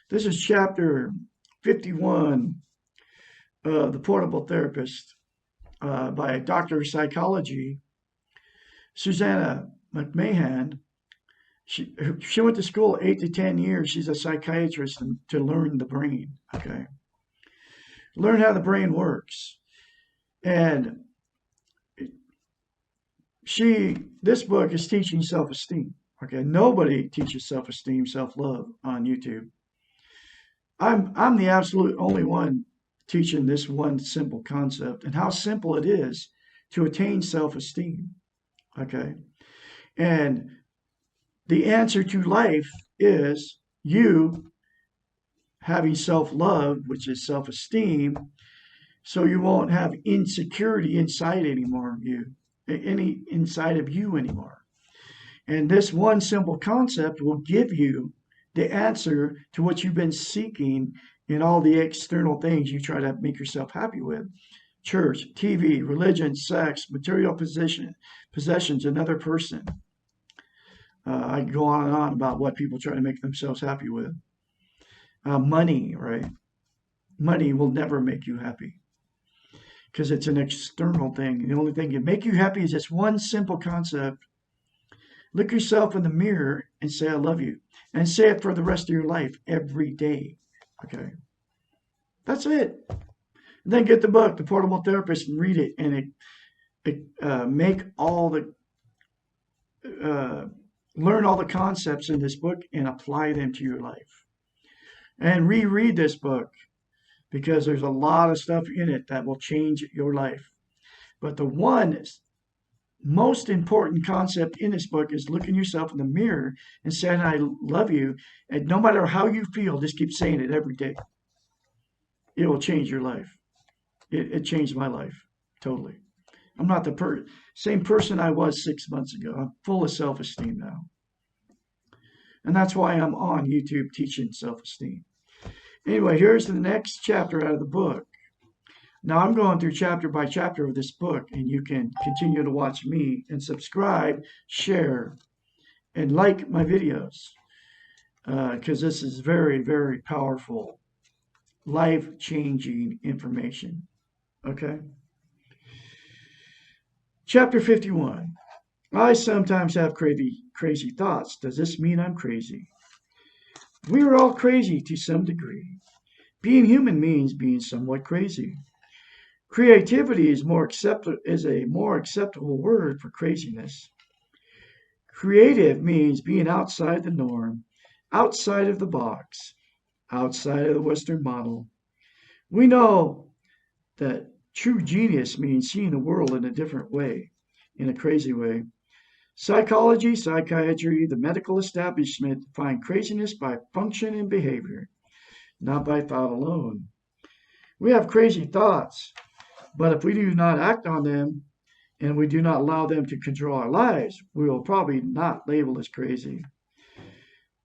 This is chapter 51 of The Portable Therapist by Doctor of Psychology, Susanna McMahon. She went to school 8 to 10 years. She's a psychiatrist to learn the brain, okay? Learn how the brain works. And this book is teaching self-esteem, okay? Nobody teaches self-esteem, self-love on YouTube. I'm the absolute only one teaching this one simple concept and how simple it is to attain self-esteem, okay? And the answer to life is you having self-love, which is self-esteem, so you won't have insecurity inside inside of you anymore. And this one simple concept will give you the answer to what you've been seeking in all the external things you try to make yourself happy with. Church, TV, religion, sex, material possessions, another person. I can go on and on about what people try to make themselves happy with. Money, right? Money will never make you happy because it's an external thing. The only thing that can make you happy is this one simple concept. Look yourself in the mirror and say, I love you. And say it for the rest of your life every day. Okay. That's it. And then get the book, The Portable Therapist, and read it. And make all the, learn all the concepts in this book and apply them to your life. And reread this book because there's a lot of stuff in it that will change your life. But the one most important concept in this book is looking yourself in the mirror and saying, I love you. And no matter how you feel, just keep saying it every day. It will change your life. It changed my life totally. I'm not the same person I was 6 months ago. I'm full of self-esteem now. And that's why I'm on YouTube teaching self-esteem. Anyway, here's the next chapter out of the book. Now I'm going through chapter by chapter of this book, and you can continue to watch me and subscribe, share, and like my videos because this is very, very powerful, life changing information. Okay. Chapter 51. I sometimes have crazy thoughts. Does this mean I'm crazy? We are all crazy to some degree. Being human means being somewhat crazy. Creativity is a more acceptable word for craziness. Creative means being outside the norm, outside of the box, outside of the Western model. We know that true genius means seeing the world in a different way, in a crazy way. Psychology, psychiatry, the medical establishment define craziness by function and behavior, not by thought alone. We have crazy thoughts, but if we do not act on them and we do not allow them to control our lives, we will probably not label as crazy.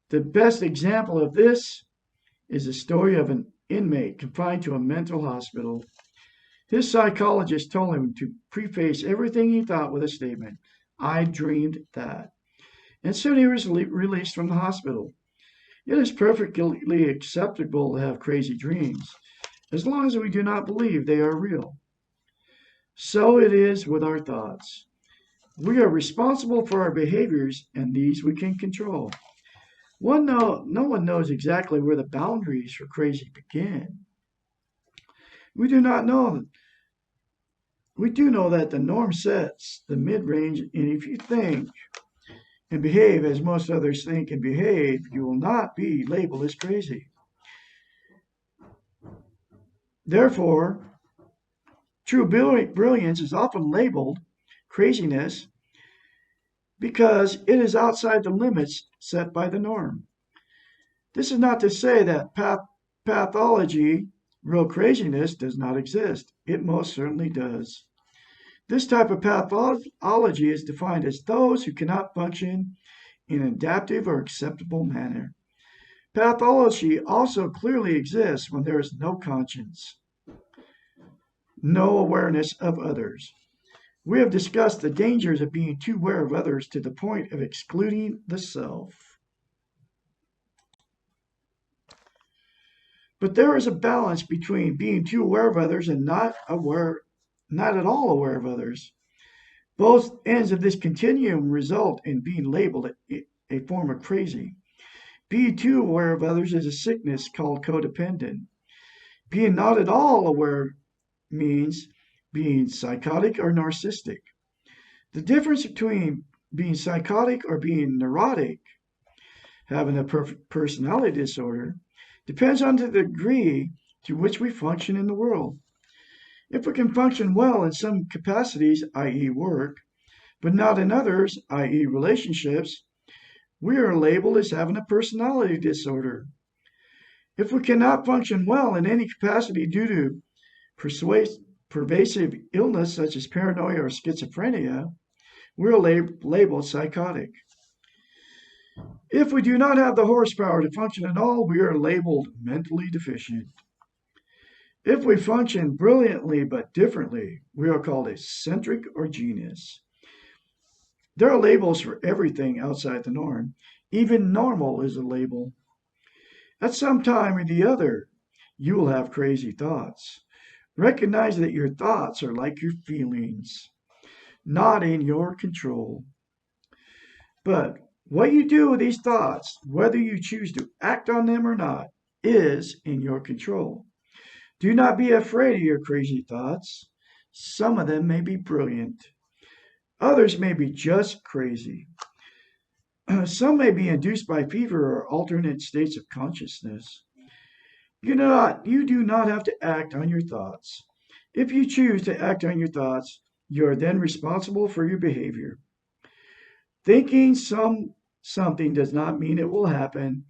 The best example of this is the story of an inmate confined to a mental hospital. His psychologist told him to preface everything he thought with a statement, I dreamed that. And soon he was released from the hospital. It is perfectly acceptable to have crazy dreams, as long as we do not believe they are real. So it is with our thoughts. We are responsible for our behaviors, and these we can control. No one knows exactly where the boundaries for crazy begin. We do not know. We do know that the norm sets the mid-range, and if you think and behave as most others think and behave, you will not be labeled as crazy. Therefore, true brilliance is often labeled craziness because it is outside the limits set by the norm. This is not to say that pathology, real craziness, does not exist. It most certainly does. This type of pathology is defined as those who cannot function in an adaptive or acceptable manner. Pathology also clearly exists when there is no conscience, no awareness of others. We have discussed the dangers of being too aware of others to the point of excluding the self. But there is a balance between being too aware of others and not at all aware of others. Both ends of this continuum result in being labeled a form of crazy. Being too aware of others is a sickness called codependent. Being not at all aware means being psychotic or narcissistic. The difference between being psychotic or being neurotic, having a personality disorder, depends on the degree to which we function in the world. If we can function well in some capacities, i.e., work, but not in others, i.e., relationships, we are labeled as having a personality disorder. If we cannot function well in any capacity due to pervasive illness such as paranoia or schizophrenia, we're labeled psychotic. If we do not have the horsepower to function at all, we are labeled mentally deficient. If we function brilliantly but differently, we are called eccentric or genius. There are labels for everything outside the norm. Even normal is a label. At some time or the other, you will have crazy thoughts. Recognize that your thoughts are like your feelings, not in your control. But what you do with these thoughts, whether you choose to act on them or not, is in your control. Do not be afraid of your crazy thoughts. Some of them may be brilliant. Others may be just crazy. Some may be induced by fever or alternate states of consciousness. You do not have to act on your thoughts. If you choose to act on your thoughts, you are then responsible for your behavior. Thinking something does not mean it will happen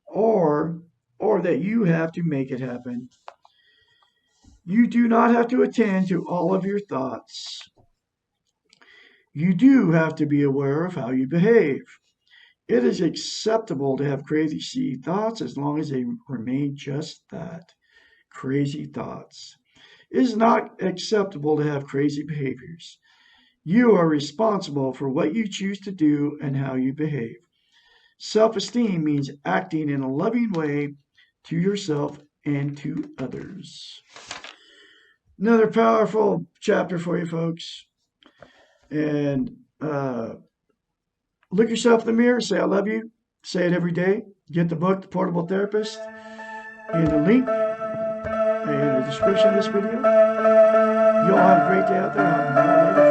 or that you have to make it happen. You do not have to attend to all of your thoughts. You do have to be aware of how you behave. It is acceptable to have crazy thoughts as long as they remain just that, crazy thoughts. It is not acceptable to have crazy behaviors. You are responsible for what you choose to do and how you behave. Self esteem means acting in a loving way to yourself and to others. Another powerful chapter for you folks. And look yourself in the mirror, say, I love you. Say it every day. Get the book, The Portable Therapist, in the link in the description of this video. You all have a great day out there. I'll